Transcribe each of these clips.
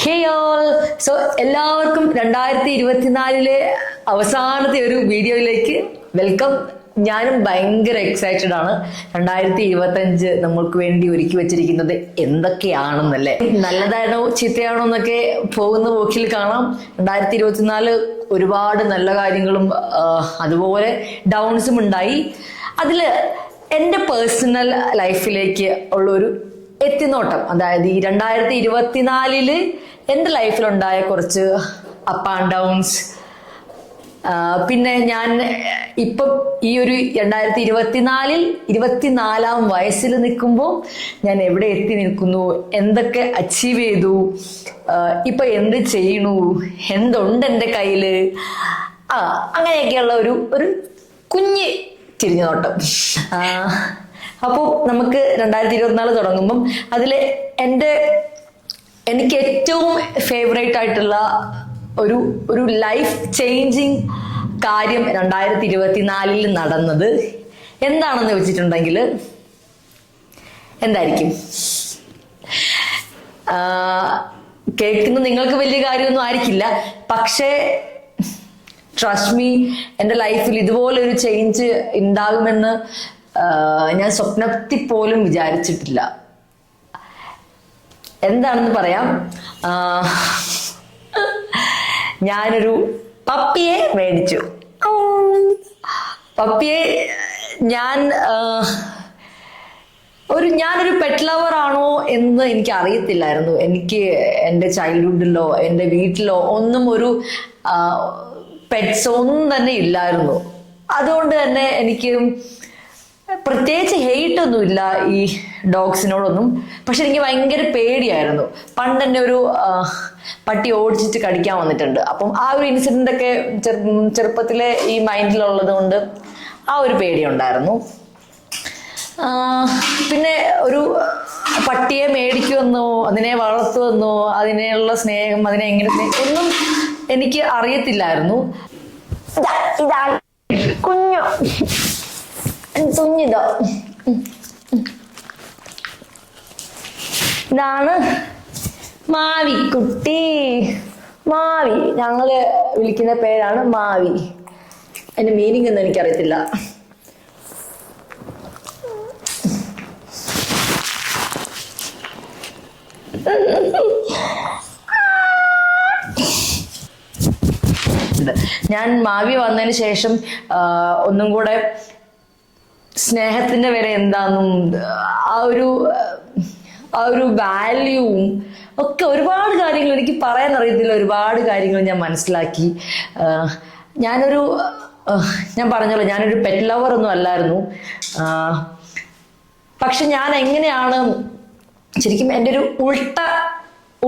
ഹേ all. So എല്ലാവർക്കും 2024 അവസാനത്തെ ഒരു വീഡിയോയിലേക്ക് വെൽക്കം. ഞാനും ഭയങ്കര എക്സൈറ്റഡ് ആണ്. 2025 നമ്മൾക്ക് വേണ്ടി ഒരുക്കി വെച്ചിരിക്കുന്നത് എന്തൊക്കെയാണെന്നല്ലേ. നല്ലതാണോ ചീത്തയാണോ എന്നൊക്കെ പോകുന്ന പോക്കിൽ കാണാം. 2024 ഒരുപാട് നല്ല കാര്യങ്ങളും അതുപോലെ ഡൗൺസും ഉണ്ടായി. അതില് എൻ്റെ പേഴ്സണൽ ലൈഫിലേക്ക് ഉള്ളൊരു എത്തിനോട്ടം, അതായത് ഈ 2024 എൻ്റെ ലൈഫിലുണ്ടായ കുറച്ച് അപ്പ് ആൻഡ് ഡൗൺസ്, പിന്നെ ഞാൻ ഇപ്പം ഈ ഒരു 2024 24ാം വയസ്സിൽ നിൽക്കുമ്പോൾ ഞാൻ എവിടെ എത്തി നിൽക്കുന്നു, എന്തൊക്കെ അച്ചീവ് ചെയ്തു, ഇപ്പൊ എന്ത് ചെയ്യണു, എന്തുണ്ട് എൻ്റെ കയ്യില്, അങ്ങനെയൊക്കെയുള്ള ഒരു കുഞ്ഞ് തിരിഞ്ഞു നോട്ടം. അപ്പോൾ നമുക്ക് 2024 തുടങ്ങുമ്പം അതിൽ എനിക്ക് ഏറ്റവും ഫേവറേറ്റ് ആയിട്ടുള്ള ഒരു ലൈഫ് ചേഞ്ചിങ് കാര്യം 2024 നടന്നത് എന്താണെന്ന് വെച്ചിട്ടുണ്ടെങ്കിൽ എന്തായിരിക്കും? കേൾക്കുന്ന നിങ്ങൾക്ക് വലിയ കാര്യമൊന്നും ആയിരിക്കില്ല, പക്ഷേ ട്രസ്റ്റ് മീ, എൻ്റെ ലൈഫിൽ ഇതുപോലെ ഒരു ചേഞ്ച് ഉണ്ടാകുമെന്ന് ഞാൻ സ്വപ്നത്തിൽ പോലും വിചാരിച്ചിട്ടില്ല. എന്താണെന്ന് പറയാം. ഞാനൊരു പപ്പിയെ മേടിച്ചു. പപ്പിയെ ഞാനൊരു പെറ്റ് ലവർ ആണോ എന്ന് എനിക്ക് അറിയത്തില്ലായിരുന്നു. എനിക്ക് എൻ്റെ ചൈൽഡ്ഹുഡിലോ എൻ്റെ വീട്ടിലോ ഒന്നും ഒരു പെറ്റ്സ് ഒന്നും തന്നെ ഇല്ലായിരുന്നു. അതുകൊണ്ട് തന്നെ എനിക്ക് പ്രത്യേകിച്ച് ഹെയ്റ്റ് ഒന്നുമില്ല ഈ ഡോഗ്സിനോടൊന്നും. പക്ഷെ എനിക്ക് ഭയങ്കര പേടിയായിരുന്നു. പണ്ട് എന്നെ ഒരു പട്ടി ഓടിച്ചിട്ട് കടിക്കാൻ വന്നിട്ടുണ്ട്. അപ്പം ആ ഒരു ഇൻസിഡന്റ് ഒക്കെ ചെറുപ്പത്തിലെ ഈ മൈൻഡിലുള്ളത് കൊണ്ട് ആ ഒരു പേടിയുണ്ടായിരുന്നു. പിന്നെ ഒരു പട്ടിയെ മേടിക്കുമെന്നോ അതിനെ വളർത്തുമെന്നോ അതിനെയുള്ള സ്നേഹം, അതിനെ എങ്ങനെ ഒന്നും എനിക്ക് അറിയത്തില്ലായിരുന്നു. ഇതാണ് കുഞ്ഞിതോ, ഇതാണ് മാവിക്കുട്ടി. മാവി, ഞങ്ങള് വിളിക്കുന്ന പേരാണ് മാവി. അതിന്റെ മീനിങ് ഒന്നും എനിക്കറിയത്തില്ല. ഞാൻ മാവി വന്നതിന് ശേഷം ഒന്നും കൂടെ സ്നേഹത്തിന്റെ വില എന്താന്നും ആ ഒരു വാല്യൂവും ഒക്കെ ഒരുപാട് കാര്യങ്ങൾ എനിക്ക് പറയാൻ അറിയത്തില്ല. ഒരുപാട് കാര്യങ്ങൾ ഞാൻ മനസ്സിലാക്കി. ഞാൻ പറഞ്ഞല്ലോ, ഞാനൊരു പെറ്റ് ലവർ ഒന്നും അല്ലായിരുന്നു. പക്ഷെ ഞാൻ എങ്ങനെയാണ് ശരിക്കും എൻ്റെ ഒരു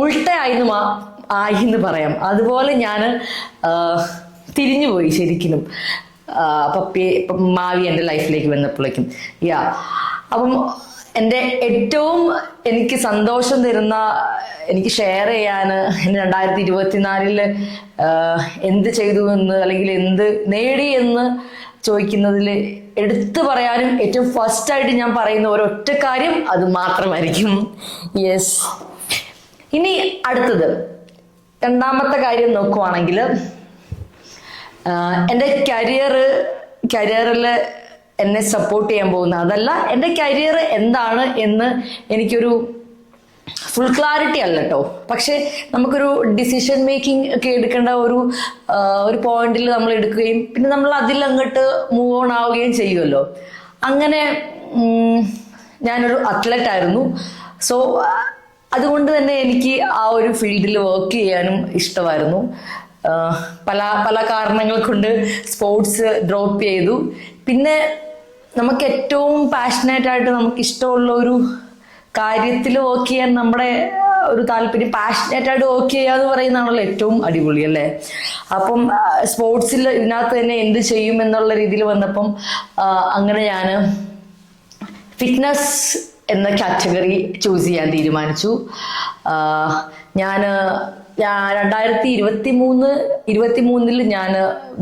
ഉൾട്ടയായിരുന്നു ആയിന്ന് പറയാം. അതുപോലെ ഞാൻ തിരിഞ്ഞുപോയി ശരിക്കും മാവി എൻ്റെ ലൈഫിലേക്ക് വന്നപ്പോഴേക്കും. അപ്പം എൻ്റെ ഏറ്റവും എനിക്ക് സന്തോഷം തരുന്ന, എനിക്ക് ഷെയർ ചെയ്യാൻ, എൻ്റെ 2024 എന്ത് ചെയ്തു എന്ന് അല്ലെങ്കിൽ എന്ത് നേടി എന്ന് ചോദിക്കുന്നതിൽ എടുത്തു പറയാനും ഏറ്റവും ഫസ്റ്റ് ആയിട്ട് ഞാൻ പറയുന്ന ഒരൊറ്റ കാര്യം അത് മാത്രമായിരിക്കും. യെസ്. ഇനി അടുത്തത് രണ്ടാമത്തെ കാര്യം നോക്കുവാണെങ്കിൽ, എൻ്റെ കരിയറിൽ എന്നെ സപ്പോർട്ട് ചെയ്യാൻ പോകുന്ന, അതല്ല എൻ്റെ കരിയർ എന്താണ് എന്ന് എനിക്കൊരു ഫുൾ ക്ലാരിറ്റി അല്ല കേട്ടോ. പക്ഷെ നമുക്കൊരു ഡിസിഷൻ മേക്കിംഗ് ഒക്കെ എടുക്കേണ്ട ഒരു പോയിന്റിൽ നമ്മൾ എടുക്കുകയും പിന്നെ നമ്മൾ അതിൽ അങ്ങോട്ട് മൂവ് ഓൺ ആവുകയും ചെയ്യുമല്ലോ. അങ്ങനെ ഞാനൊരു അത്ലറ്റ് ആയിരുന്നു. സോ അതുകൊണ്ട് തന്നെ എനിക്ക് ആ ഒരു ഫീൽഡിൽ വർക്ക് ചെയ്യാനും ഇഷ്ടമായിരുന്നു. പല കാരണങ്ങൾ കൊണ്ട് സ്പോർട്സ് ഡ്രോപ്പ് ചെയ്തു. പിന്നെ നമുക്ക് ഏറ്റവും പാഷനേറ്റ് ആയിട്ട് നമുക്ക് ഇഷ്ടമുള്ള ഒരു കാര്യത്തിൽ വർക്ക് ചെയ്യാൻ നമ്മുടെ ഒരു താല്പര്യം, പാഷനേറ്റ് ആയിട്ട് വർക്ക് ചെയ്യുക എന്ന് പറയുന്നതാണല്ലോ ഏറ്റവും അടിപൊളി അല്ലേ. അപ്പം സ്പോർട്സിൽ ഇതിനകത്ത് തന്നെ എന്ത് ചെയ്യും എന്നുള്ള രീതിയിൽ വന്നപ്പം അങ്ങനെ ഞാൻ ഫിറ്റ്നസ് എന്ന കാറ്റഗറി ചൂസ് ചെയ്യാൻ തീരുമാനിച്ചു. ഞാൻ 2023 ഞാൻ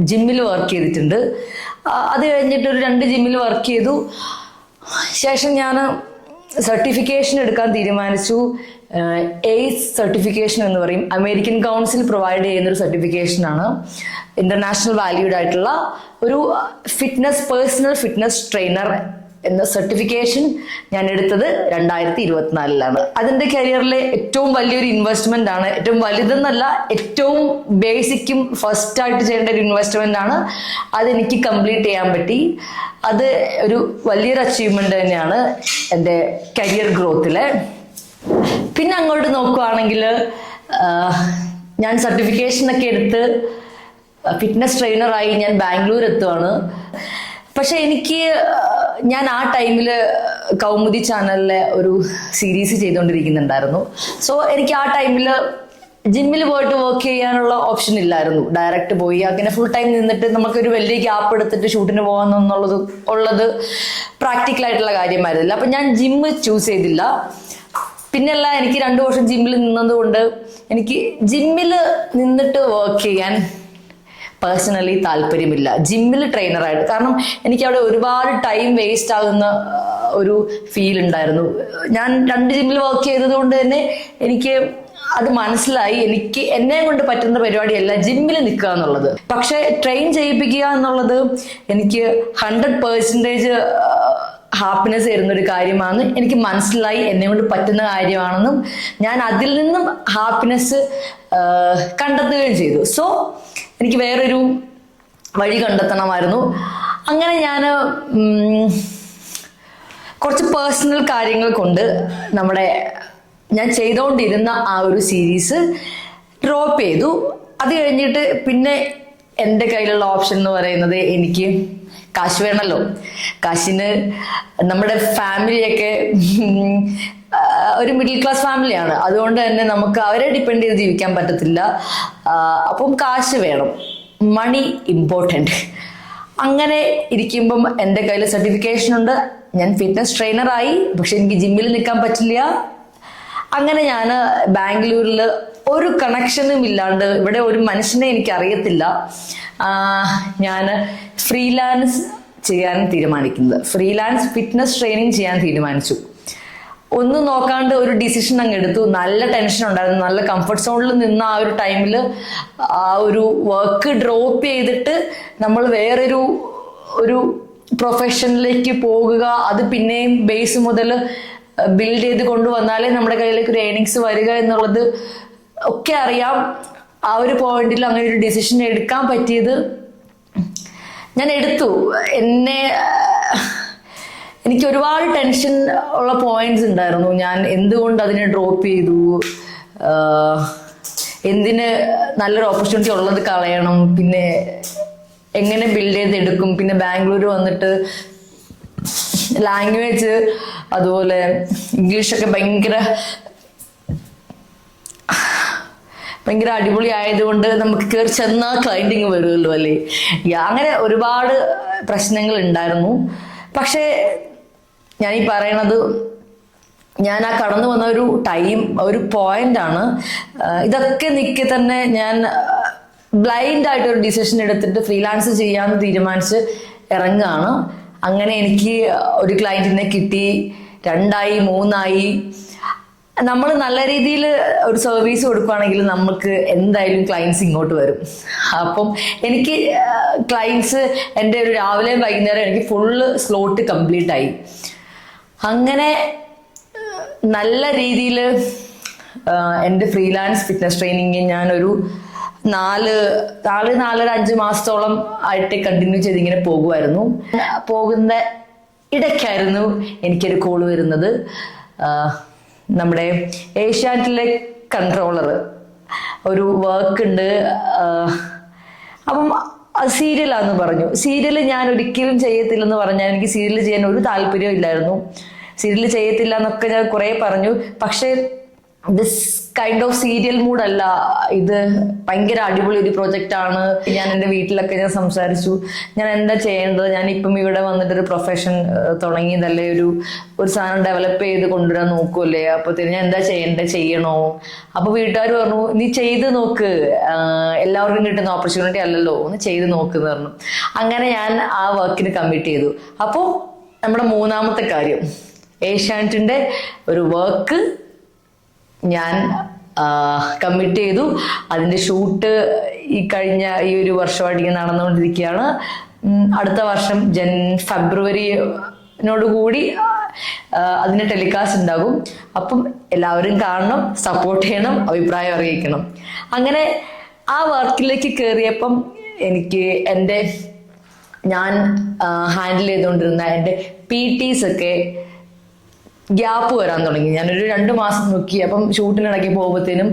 ജിമ്മിൽ വർക്ക് ചെയ്തിട്ടുണ്ട്. അത് കഴിഞ്ഞിട്ട് ഒരു 2 ജിമ്മിൽ വർക്ക് ചെയ്തു. ശേഷം ഞാൻ സർട്ടിഫിക്കേഷൻ എടുക്കാൻ തീരുമാനിച്ചു. എയ്സ് സർട്ടിഫിക്കേഷൻ എന്ന് പറയും. അമേരിക്കൻ കൗൺസിൽ പ്രൊവൈഡ് ചെയ്യുന്ന ഒരു സർട്ടിഫിക്കേഷനാണ്. ഇന്റർനാഷണൽ വാല്യൂഡ് ആയിട്ടുള്ള ഒരു പേഴ്സണൽ ഫിറ്റ്നസ് ട്രെയിനർ എന്ന സർട്ടിഫിക്കേഷൻ ഞാൻ എടുത്തത് 2024 അതിന്റെ കരിയറിലെ ഏറ്റവും വലിയൊരു ഇൻവെസ്റ്റ്മെന്റ് ആണ്. ഏറ്റവും വലുതെന്നല്ല, ഏറ്റവും ബേസിക്കും ഫസ്റ്റ് ആയിട്ട് ചെയ്യേണ്ട ഒരു ഇൻവെസ്റ്റ്മെന്റ് ആണ്. അതെനിക്ക് കംപ്ലീറ്റ് ചെയ്യാൻ പറ്റി. അത് ഒരു വലിയൊരു അച്ചീവ്മെന്റ് തന്നെയാണ് എൻ്റെ കരിയർ ഗ്രോത്തില്. പിന്നെ അങ്ങോട്ട് നോക്കുവാണെങ്കിൽ ഞാൻ സർട്ടിഫിക്കേഷനൊക്കെ എടുത്ത് ഫിറ്റ്നസ് ട്രെയിനറായി ഞാൻ ബാംഗ്ലൂർ എത്തുവാണ്. പക്ഷെ ഞാൻ ആ ടൈമില് കൗമുദി ചാനലിലെ ഒരു സീരീസ് ചെയ്തുകൊണ്ടിരിക്കുന്നുണ്ടായിരുന്നു. സോ എനിക്ക് ആ ടൈമില് ജിമ്മിൽ പോയിട്ട് വർക്ക് ചെയ്യാനുള്ള ഓപ്ഷൻ ഇല്ലായിരുന്നു. ഡയറക്റ്റ് പോയി അങ്ങനെ ഫുൾ ടൈം നിന്നിട്ട് നമുക്കൊരു വലിയ ഗ്യാപ്പ് എടുത്തിട്ട് ഷൂട്ടിന് പോകാന്നുള്ളത് പ്രാക്ടിക്കൽ ആയിട്ടുള്ള കാര്യമായിരുന്നില്ല. അപ്പൊ ഞാൻ ജിമ്മ് ചൂസ് ചെയ്തില്ല. പിന്നല്ല, എനിക്ക് 2 വർഷം ജിമ്മിൽ നിന്നതുകൊണ്ട് എനിക്ക് ജിമ്മിൽ നിന്നിട്ട് വർക്ക് ചെയ്യാൻ പേഴ്സണലി താല്പര്യമില്ല, ജിമ്മിൽ ട്രെയിനറായിട്ട്. കാരണം എനിക്ക് അവിടെ ഒരുപാട് ടൈം വേസ്റ്റ് ആകുന്ന ഒരു ഫീൽ ഉണ്ടായിരുന്നു. ഞാൻ 2 ജിമ്മിൽ വർക്ക് ചെയ്തത് കൊണ്ട് തന്നെ എനിക്ക് അത് മനസ്സിലായി, എനിക്ക് എന്നെ കൊണ്ട് പറ്റുന്ന പരിപാടിയല്ല ജിമ്മിൽ നിൽക്കുക എന്നുള്ളത്. പക്ഷെ ട്രെയിൻ ചെയ്യിപ്പിക്കുക എന്നുള്ളത് എനിക്ക് 100% ഹാപ്പിനെസ് തരുന്ന ഒരു കാര്യമാണെന്ന് എനിക്ക് മനസ്സിലായി, എന്നെ കൊണ്ട് പറ്റുന്ന കാര്യമാണെന്നും ഞാൻ അതിൽ നിന്നും ഹാപ്പിനെസ് കണ്ടെത്തുകയും ചെയ്തു. സോ എനിക്ക് വേറൊരു വഴി കണ്ടെത്തണമായിരുന്നു. അങ്ങനെ കുറച്ച് പേഴ്സണൽ കാര്യങ്ങൾ കൊണ്ട് ഞാൻ ചെയ്തുകൊണ്ടിരുന്ന ആ ഒരു സീരീസ് ഡ്രോപ്പ് ചെയ്തു. അത് കഴിഞ്ഞിട്ട് പിന്നെ എൻ്റെ കയ്യിലുള്ള ഓപ്ഷൻ എന്ന് പറയുന്നത്, എനിക്ക് കാശ് വേണമല്ലോ. കാശിന് നമ്മുടെ ഫാമിലിയൊക്കെ ഒരു മിഡിൽ ക്ലാസ് ഫാമിലിയാണ്. അതുകൊണ്ട് തന്നെ നമുക്ക് അവരെ ഡിപ്പെൻഡ് ചെയ്ത് ജീവിക്കാൻ പറ്റത്തില്ല. അപ്പം കാശ് വേണം, മണി ഇമ്പോർട്ടൻറ്റ്. അങ്ങനെ ഇരിക്കുമ്പം എൻ്റെ കയ്യിൽ സർട്ടിഫിക്കേഷൻ ഉണ്ട്, ഞാൻ ഫിറ്റ്നസ് ട്രെയിനറായി. പക്ഷെ എനിക്ക് ജിമ്മിൽ നിൽക്കാൻ പറ്റില്ല. അങ്ങനെ ഞാൻ ബാംഗ്ലൂരിൽ ഒരു കണക്ഷനും ഇല്ലാണ്ട്, ഇവിടെ ഒരു മനുഷ്യനെ എനിക്ക് അറിയത്തില്ല, ഞാൻ ഫ്രീലാൻസ് ചെയ്യാൻ തീരുമാനിക്കുന്നത്. ഫ്രീലാൻസ് ഫിറ്റ്നസ് ട്രെയിനിങ് ചെയ്യാൻ തീരുമാനിച്ചു. ഒന്നും നോക്കാണ്ട് ഒരു ഡിസിഷൻ അങ്ങ് എടുത്തു. നല്ല ടെൻഷൻ ഉണ്ടായിരുന്നു. നല്ല കംഫർട്ട് സോണിൽ നിന്ന ആ ഒരു ടൈമിൽ ആ ഒരു വർക്ക് ഡ്രോപ്പ് ചെയ്തിട്ട് നമ്മൾ വേറൊരു പ്രൊഫഷനിലേക്ക് പോകുക, അത് പിന്നെയും ബേസ് മുതൽ ബിൽഡ് ചെയ്ത് കൊണ്ടുവന്നാലേ നമ്മുടെ കയ്യിലേക്ക് ഒരു ഏർണിങ്സ് വരിക എന്നുള്ളത് ഒക്കെ അറിയാം. ആ ഒരു പോയിന്റിൽ അങ്ങനെ ഒരു ഡിസിഷൻ എടുക്കാൻ പറ്റിയത് ഞാൻ എടുത്തു. എനിക്ക് ഒരുപാട് ടെൻഷൻ ഉള്ള പോയിന്റ്സ് ഉണ്ടായിരുന്നു. ഞാൻ എന്തുകൊണ്ട് അതിനെ ഡ്രോപ്പ് ചെയ്തു, എന്തിന് നല്ലൊരു ഓപ്പർച്യൂണിറ്റി ഉള്ളത് കളയണം, പിന്നെ എങ്ങനെ ബിൽഡ് ചെയ്തെടുക്കും, പിന്നെ ബാംഗ്ലൂർ വന്നിട്ട് ലാംഗ്വേജ് അതുപോലെ ഇംഗ്ലീഷൊക്കെ ഭയങ്കര അടിപൊളി ആയതുകൊണ്ട് നമുക്ക് കയറി ചെന്നാൽ ക്ലൈൻറ്റിങ് വരുമല്ലോ അല്ലേ. അങ്ങനെ ഒരുപാട് പ്രശ്നങ്ങൾ ഉണ്ടായിരുന്നു. പക്ഷേ ഞാൻ ഈ പറയണത്, ഞാൻ ആ കടന്നു വന്ന ഒരു പോയിന്റാണ്. ഇതൊക്കെ നിൽക്കെ തന്നെ ഞാൻ ബ്ലൈൻഡ് ആയിട്ട് ഒരു ഡിസിഷൻ എടുത്തിട്ട് ഫ്രീലാൻസ് ചെയ്യാമെന്ന് തീരുമാനിച്ച് ഇറങ്ങുകയാണ്. അങ്ങനെ എനിക്ക് ഒരു ക്ലയന്റിനെ കിട്ടി, 2ആയി 3ആയി. നമ്മൾ നല്ല രീതിയിൽ ഒരു സർവീസ് കൊടുക്കുകയാണെങ്കിൽ നമുക്ക് എന്തായാലും ക്ലയൻസ് ഇങ്ങോട്ട് വരും. അപ്പം എനിക്ക് ക്ലയൻസ് എൻ്റെ ഒരു രാവിലെയും വൈകുന്നേരം എനിക്ക് ഫുള്ള് സ്ലോട്ട് കംപ്ലീറ്റ് ആയി. അങ്ങനെ നല്ല രീതിയിൽ എൻ്റെ ഫ്രീലാൻസ് ഫിറ്റ്നസ് ട്രെയിനിങ് ഞാനൊരു 4-5 മാസത്തോളം ആയിട്ട് കണ്ടിന്യൂ ചെയ്ത് ഇങ്ങനെ പോകുമായിരുന്നു. പോകുന്ന ഇടയ്ക്കായിരുന്നു എനിക്കൊരു കോള് വരുന്നത്. നമ്മുടെ ഏഷ്യാനെറ്റിലെ കൺട്രോളർ ഒരു വർക്ക് ഉണ്ട്, അപ്പം അത് സീരിയലാന്ന് പറഞ്ഞു. സീരിയൽ ഞാൻ ഒരിക്കലും ചെയ്യത്തില്ലെന്ന് പറഞ്ഞാൽ എനിക്ക് സീരിയൽ ചെയ്യാൻ ഒരു താല്പര്യവും ഇല്ലായിരുന്നു. സീരിയൽ ചെയ്യത്തില്ല എന്നൊക്കെ ഞാൻ കുറെ പറഞ്ഞു. പക്ഷെ ദിസ് കൈൻഡ് ഓഫ് സീരിയൽ മൂഡല്ല ഇത്, ഭയങ്കര അടിപൊളി ഒരു പ്രൊജക്റ്റ് ആണ്. ഞാൻ എൻ്റെ വീട്ടിലൊക്കെ ഞാൻ സംസാരിച്ചു, ഞാൻ എന്താ ചെയ്യേണ്ടത്, ഞാൻ ഇപ്പം ഇവിടെ വന്നിട്ടൊരു പ്രൊഫഷൻ തുടങ്ങിയതല്ലേ, ഒരു സാധനം ഡെവലപ്പ് ചെയ്ത് കൊണ്ടുവരാൻ നോക്കൂല്ലേ, അപ്പോഴത്തേന് ഞാൻ എന്താ ചെയ്യണോ? അപ്പൊ വീട്ടുകാർ പറഞ്ഞു, നീ ചെയ്ത് നോക്ക്, എല്ലാവർക്കും കിട്ടുന്ന ഓപ്പർച്യൂണിറ്റി അല്ലല്ലോ, ഒന്ന് ചെയ്ത് നോക്ക് എന്ന് പറഞ്ഞു. അങ്ങനെ ഞാൻ ആ വർക്കിന് കമ്മിറ്റ് ചെയ്തു. അപ്പോൾ നമ്മുടെ 3ാമത്തെ കാര്യം, ഏഷ്യാനെറ്റിന്റെ ഒരു വർക്ക് ഞാൻ കമ്മിറ്റ് ചെയ്തു. അതിന്റെ ഷൂട്ട് ഈ ഒരു വർഷമായിട്ട് ഇങ്ങനെ നടന്നുകൊണ്ടിരിക്കുകയാണ്. അടുത്ത വർഷം ഫെബ്രുവരിനോടുകൂടി അതിന്റെ ടെലികാസ്റ്റ് ഉണ്ടാകും. അപ്പം എല്ലാവരും കാണണം, സപ്പോർട്ട് ചെയ്യണം, അഭിപ്രായം അറിയിക്കണം. അങ്ങനെ ആ വർക്കിലേക്ക് കയറിയപ്പം എനിക്ക് ഞാൻ ഹാൻഡിൽ ചെയ്തുകൊണ്ടിരുന്ന എൻ്റെ PTs ഒക്കെ ഗ്യാപ്പ് വരാൻ തുടങ്ങി. ഞാനൊരു 2 മാസം നോക്കി. അപ്പം ഷൂട്ടിനിടയ്ക്ക് പോകുമ്പോഴത്തേനും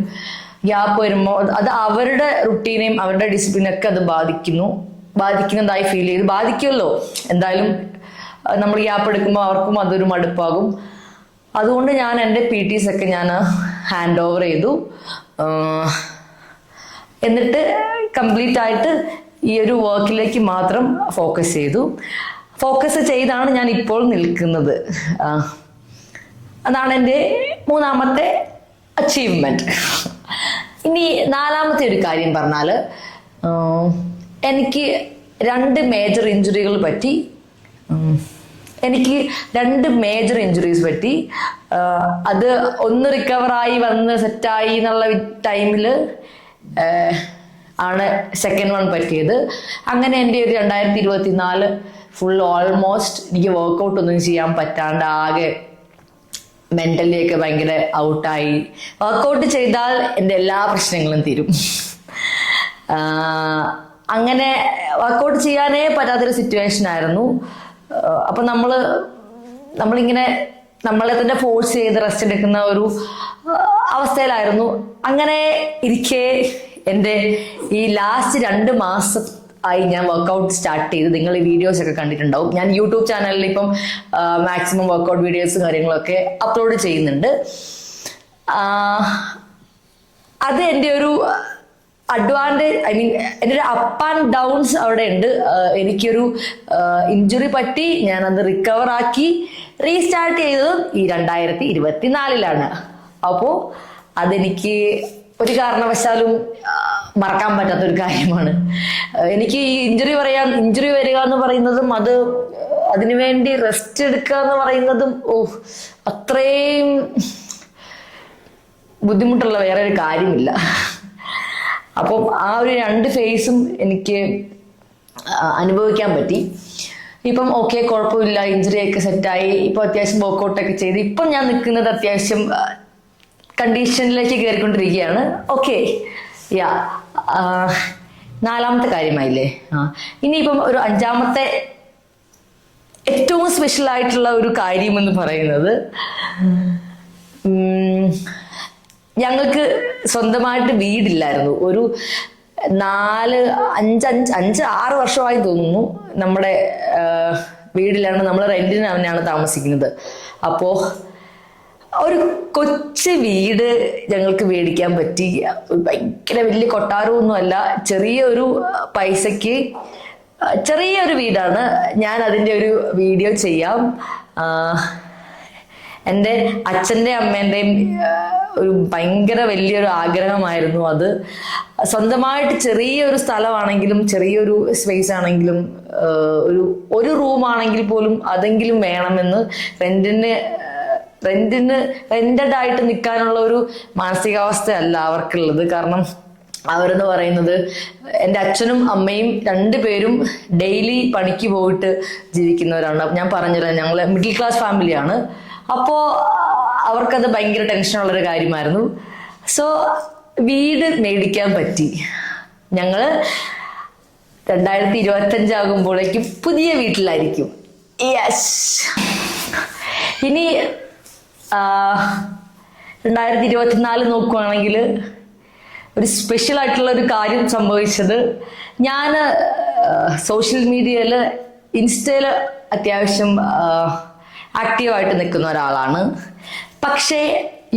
ഗ്യാപ്പ് വരുമ്പോൾ അത് അവരുടെ റുട്ടീനെയും അവരുടെ ഡിസിപ്ലിനൊക്കെ അത് ബാധിക്കുന്നതായി ഫീൽ ചെയ്തു. ബാധിക്കുമല്ലോ എന്തായാലും, നമ്മൾ ഗ്യാപ്പ് എടുക്കുമ്പോൾ അവർക്കും അതൊരു മടുപ്പാകും. അതുകൊണ്ട് ഞാൻ എൻ്റെ PTs ഒക്കെ ഞാൻ ഹാൻഡ് ഓവർ ചെയ്തു. എന്നിട്ട് കംപ്ലീറ്റ് ആയിട്ട് ഈ ഒരു വർക്കിലേക്ക് മാത്രം ഫോക്കസ് ചെയ്താണ് ഞാൻ ഇപ്പോൾ നിൽക്കുന്നത്. അതാണ് എൻ്റെ 3ാമത്തെ അച്ചീവ്മെന്റ്. ഇനി 4ാമത്തെ ഒരു കാര്യം പറഞ്ഞാൽ, എനിക്ക് 2 മേജർ ഇഞ്ചുറികൾ പറ്റി. അത് ഒന്ന് റിക്കവറായി വന്ന് സെറ്റായി എന്നുള്ള ടൈമിൽ ആണ് സെക്കൻഡ് വൺ പറ്റിയത്. അങ്ങനെ എൻ്റെ ഒരു 2024 ഫുൾ ഓൾമോസ്റ്റ് എനിക്ക് വർക്കൗട്ട് ഒന്നും ചെയ്യാൻ പറ്റാണ്ട് ആകെ മെന്റലി ഒക്കെ ഭയങ്കര ഔട്ടായി. വർക്കൗട്ട് ചെയ്താൽ എൻ്റെ എല്ലാ പ്രശ്നങ്ങളും തീരും. അങ്ങനെ വർക്കൗട്ട് ചെയ്യാനേ പറ്റാത്തൊരു സിറ്റുവേഷൻ ആയിരുന്നു. അപ്പൊ നമ്മളിങ്ങനെ നമ്മളെ തന്നെ ഫോഴ്സ് ചെയ്ത് റെസ്റ്റ് എടുക്കുന്ന ഒരു അവസ്ഥയിലായിരുന്നു. അങ്ങനെ ഇരിക്കെ എൻ്റെ ഈ ലാസ്റ്റ് 2 മാസം ആയി ഞാൻ വർക്കൗട്ട് സ്റ്റാർട്ട് ചെയ്ത്. നിങ്ങൾ ഈ വീഡിയോസ് ഒക്കെ കണ്ടിട്ടുണ്ടാവും. ഞാൻ യൂട്യൂബ് ചാനലിൽ ഇപ്പം മാക്സിമം വർക്കൗട്ട് വീഡിയോസും കാര്യങ്ങളൊക്കെ അപ്ലോഡ് ചെയ്യുന്നുണ്ട്. അത് എൻ്റെ ഒരു അഡ്വാൻറ്റേജ്, എൻ്റെ ഒരു അപ്പ് ആൻഡ് ഡൗൺസ് അവിടെ ഉണ്ട്. എനിക്കൊരു ഇഞ്ചുറി പറ്റി, ഞാനത് റിക്കവർ ആക്കി റീസ്റ്റാർട്ട് ചെയ്തതും ഈ 2024 അപ്പോൾ അതെനിക്ക് ഒരു കാരണവശാലും മറക്കാൻ പറ്റാത്തൊരു കാര്യമാണ്. എനിക്ക് ഈ ഇഞ്ചുറി വരിക എന്ന് പറയുന്നതും അതിനുവേണ്ടി റെസ്റ്റ് എടുക്കുക എന്ന് പറയുന്നതും അത്രയും ബുദ്ധിമുട്ടുള്ള വേറെ ഒരു കാര്യമില്ല. അപ്പം ആ ഒരു 2 ഫേസും എനിക്ക് അനുഭവിക്കാൻ പറ്റി. ഇപ്പം ഓക്കെ, കുഴപ്പമില്ല, ഇഞ്ചുറി ഒക്കെ സെറ്റായി. ഇപ്പൊ അത്യാവശ്യം വർക്കൗട്ടൊക്കെ ചെയ്ത് ഇപ്പം ഞാൻ നിൽക്കുന്നത് അത്യാവശ്യം കണ്ടീഷനിലേക്ക് കയറിക്കൊണ്ടിരിക്കുകയാണ്. ഓക്കെ, യാ 4ാമത്തെ കാര്യമായില്ലേ. ഇനിയിപ്പം ഒരു 5ാമത്തെ ഏറ്റവും സ്പെഷ്യൽ ആയിട്ടുള്ള ഒരു കാര്യം എന്ന് പറയുന്നത്, ഞങ്ങൾക്ക് സ്വന്തമായിട്ട് വീടില്ലായിരുന്നു. ഒരു 4-5-6 വർഷമായി തോന്നുന്നു നമ്മുടെ വീടിലാണ്. നമ്മൾ റെന്റിന് തന്നെയാണ് താമസിക്കുന്നത്. അപ്പോ ഒരു കൊച്ചു വീട് ഞങ്ങൾക്ക് മേടിക്കാൻ പറ്റി. ഭയങ്കര വലിയ കൊട്ടാരമൊന്നുമല്ല, ചെറിയൊരു പൈസക്ക് ചെറിയൊരു വീടാണ്. ഞാൻ അതിൻ്റെ ഒരു വീഡിയോ ചെയ്യാം. എൻ്റെ അച്ഛൻ്റെ അമ്മേൻ്റെയും ഒരു ഭയങ്കര വലിയൊരു ആഗ്രഹമായിരുന്നു അത്. സ്വന്തമായിട്ട് ചെറിയൊരു സ്ഥലമാണെങ്കിലും ചെറിയൊരു സ്പേസ് ആണെങ്കിലും ഒരു റൂമാണെങ്കിൽ പോലും അതെങ്കിലും വേണമെന്ന്, റെന്റഡ് ആയിട്ട് നിൽക്കാനുള്ള ഒരു മാനസികാവസ്ഥയല്ല അവർക്കുള്ളത്. കാരണം അവരെന്ന് പറയുന്നത്, എൻ്റെ അച്ഛനും അമ്മയും 2 പേരും ഡെയിലി പണിക്ക് പോയിട്ട് ജീവിക്കുന്നവരാണ്. ഞാൻ പറഞ്ഞല്ലോ, ഞങ്ങൾ മിഡിൽ ക്ലാസ് ഫാമിലിയാണ്. അപ്പോൾ അവർക്കത് ഭയങ്കര ടെൻഷനുള്ളൊരു കാര്യമായിരുന്നു. സോ വീട് മേടിക്കാൻ പറ്റി. ഞങ്ങള് 2025 ആകുമ്പോഴേക്കും പുതിയ വീട്ടിലായിരിക്കും. യെസ്. ഇനി 2024 നോക്കുവാണെങ്കിൽ ഒരു സ്പെഷ്യൽ ആയിട്ടുള്ള ഒരു കാര്യം സംഭവിച്ചത്, ഞാൻ സോഷ്യൽ മീഡിയയിൽ ഇൻസ്റ്റയിൽ അത്യാവശ്യം ആക്റ്റീവായിട്ട് നിൽക്കുന്ന ഒരാളാണ്. പക്ഷേ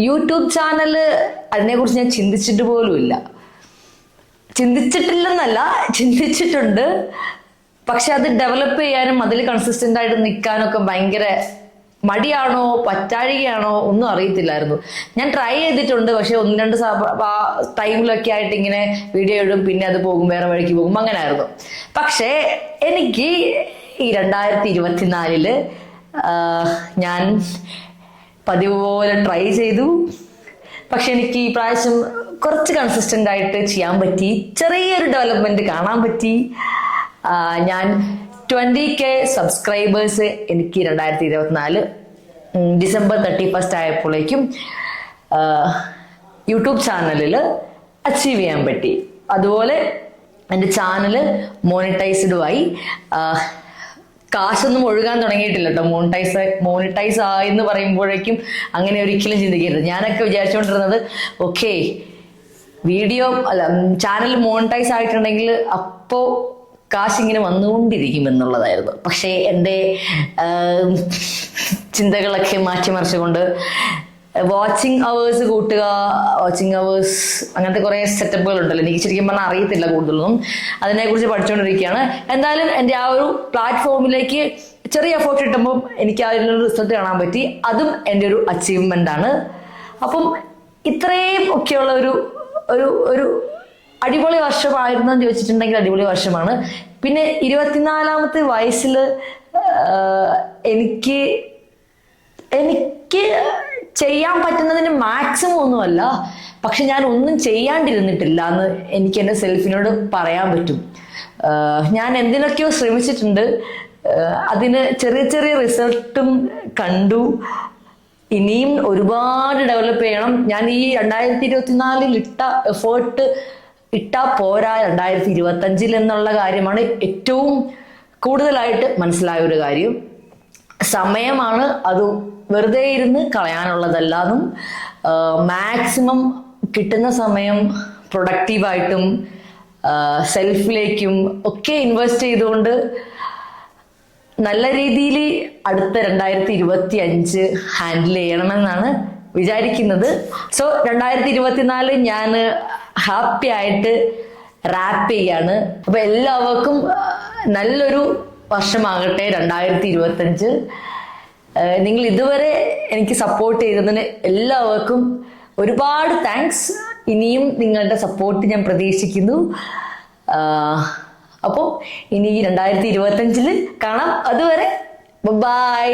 യൂട്യൂബ് ചാനല് അതിനെക്കുറിച്ച് ഞാൻ ചിന്തിച്ചിട്ട് പോലുമില്ല. ചിന്തിച്ചിട്ടുണ്ട്. പക്ഷെ അത് ഡെവലപ്പ് ചെയ്യാനും അതിൽ കൺസിസ്റ്റന്റ് ആയിട്ട് നിൽക്കാനൊക്കെ ഭയങ്കര മടിയാണോ പറ്റാഴികയാണോ ഒന്നും അറിയത്തില്ലായിരുന്നു. ഞാൻ ട്രൈ ചെയ്തിട്ടുണ്ട്. പക്ഷെ 1-2 ടൈമിലൊക്കെ ആയിട്ട് ഇങ്ങനെ വീഡിയോ ഇടും, പിന്നെ അത് പോകും, വേറെ വഴിക്ക് പോകും, അങ്ങനെ ആയിരുന്നു. പക്ഷേ എനിക്ക് ഈ 2024 ഞാൻ പതിവ് പോലെ ട്രൈ ചെയ്തു. പക്ഷെ എനിക്ക് ഈ പ്രാവശ്യം കുറച്ച് കൺസിസ്റ്റന്റ് ആയിട്ട് ചെയ്യാൻ പറ്റി, ചെറിയൊരു ഡെവലപ്മെന്റ് കാണാൻ പറ്റി. ഞാൻ 20K സബ്സ്ക്രൈബേഴ്സ് എനിക്ക് 2024 ഡിസംബർ 31 ആയപ്പോഴേക്കും യൂട്യൂബ് ചാനലിൽ അച്ചീവ് ചെയ്യാൻ പറ്റി. അതുപോലെ എൻ്റെ ചാനല് മോണിറ്റൈസ്ഡുമായി. കാശൊന്നും ഒഴുകാൻ തുടങ്ങിയിട്ടില്ല കേട്ടോ. മോണിറ്റൈസ് ആയെന്ന് പറയുമ്പോഴേക്കും അങ്ങനെ ഒരിക്കലും ചിന്തിക്കരുത്. ഞാനൊക്കെ വിചാരിച്ചുകൊണ്ടിരുന്നത് ഓക്കെ വീഡിയോ അല്ല ചാനൽ മോണിറ്റൈസ് ആയിട്ടുണ്ടെങ്കിൽ അപ്പോൾ കാശ് ഇങ്ങനെ വന്നുകൊണ്ടിരിക്കും എന്നുള്ളതായിരുന്നു. പക്ഷേ എൻ്റെ ചിന്തകളൊക്കെ മാറ്റിമറിച്ചുകൊണ്ട് വാച്ചിങ് അവേഴ്സ് കൂട്ടുക, വാച്ചിങ് അവേഴ്സ് അങ്ങനത്തെ കുറേ സെറ്റപ്പുകൾ ഉണ്ടല്ലോ. എനിക്ക് ശരിക്കും പറഞ്ഞാൽ അറിയത്തില്ല കൂടുതലൊന്നും, അതിനെക്കുറിച്ച് പഠിച്ചുകൊണ്ടിരിക്കുകയാണ്. എന്തായാലും എൻ്റെ ആ ഒരു പ്ലാറ്റ്ഫോമിലേക്ക് ചെറിയ എഫോർട്ട് കിട്ടുമ്പോൾ എനിക്ക് അതിനൊരു റിസൾട്ട് കാണാൻ പറ്റി. അതും എൻ്റെ ഒരു അച്ചീവ്മെൻ്റ് ആണ്. അപ്പം ഇത്രയും ഒക്കെയുള്ള ഒരു ഒരു ഒരു അടിപൊളി വർഷമായിരുന്നു എന്ന് ചോദിച്ചിട്ടുണ്ടെങ്കിൽ അടിപൊളി വർഷമാണ്. പിന്നെ 24-ാമത്തെ വയസ്സിൽ എനിക്ക് ചെയ്യാൻ പറ്റുന്നതിന് മാക്സിമം ഒന്നുമല്ല, പക്ഷെ ഞാൻ ഒന്നും ചെയ്യാണ്ടിരുന്നിട്ടില്ല എന്ന് എനിക്ക് എൻ്റെ സെൽഫിനോട് പറയാൻ പറ്റും. ഞാൻ എന്തിനൊക്കെയോ ശ്രമിച്ചിട്ടുണ്ട്, അതിന് ചെറിയ ചെറിയ റിസൾട്ടും കണ്ടു. ഇനിയും ഒരുപാട് ഡെവലപ്പ് ചെയ്യണം. ഞാൻ ഈ 2024 ഇട്ട എഫേർട്ട് ഇട്ടാ പോരാ, 2025 എന്നുള്ള കാര്യമാണ് ഏറ്റവും കൂടുതലായിട്ട് മനസ്സിലായ ഒരു കാര്യം. സമയമാണ് അത് വെറുതെ ഇരുന്ന് കളയാനുള്ളതല്ലാന്നും മാക്സിമം കിട്ടുന്ന സമയം പ്രൊഡക്റ്റീവായിട്ടും സെൽഫിലേക്കും ഒക്കെ ഇൻവെസ്റ്റ് ചെയ്തുകൊണ്ട് നല്ല രീതിയിൽ അടുത്ത 2025 ഹാൻഡിൽ ചെയ്യണമെന്നാണ് വിചാരിക്കുന്നത്. സോ 2024 ഞാൻ ഹാപ്പി ആയിട്ട് റാപ്പ് ചെയ്യാണ്. അപ്പൊ എല്ലാവർക്കും നല്ലൊരു വർഷമാകട്ടെ 2025. നിങ്ങൾ ഇതുവരെ എനിക്ക് സപ്പോർട്ട് ചെയ്തതിന് എല്ലാവർക്കും ഒരുപാട് താങ്ക്സ്. ഇനിയും നിങ്ങളുടെ സപ്പോർട്ട് ഞാൻ പ്രതീക്ഷിക്കുന്നു. അപ്പോൾ ഇനി 2025 കാണാം. അതുവരെ ബൈ.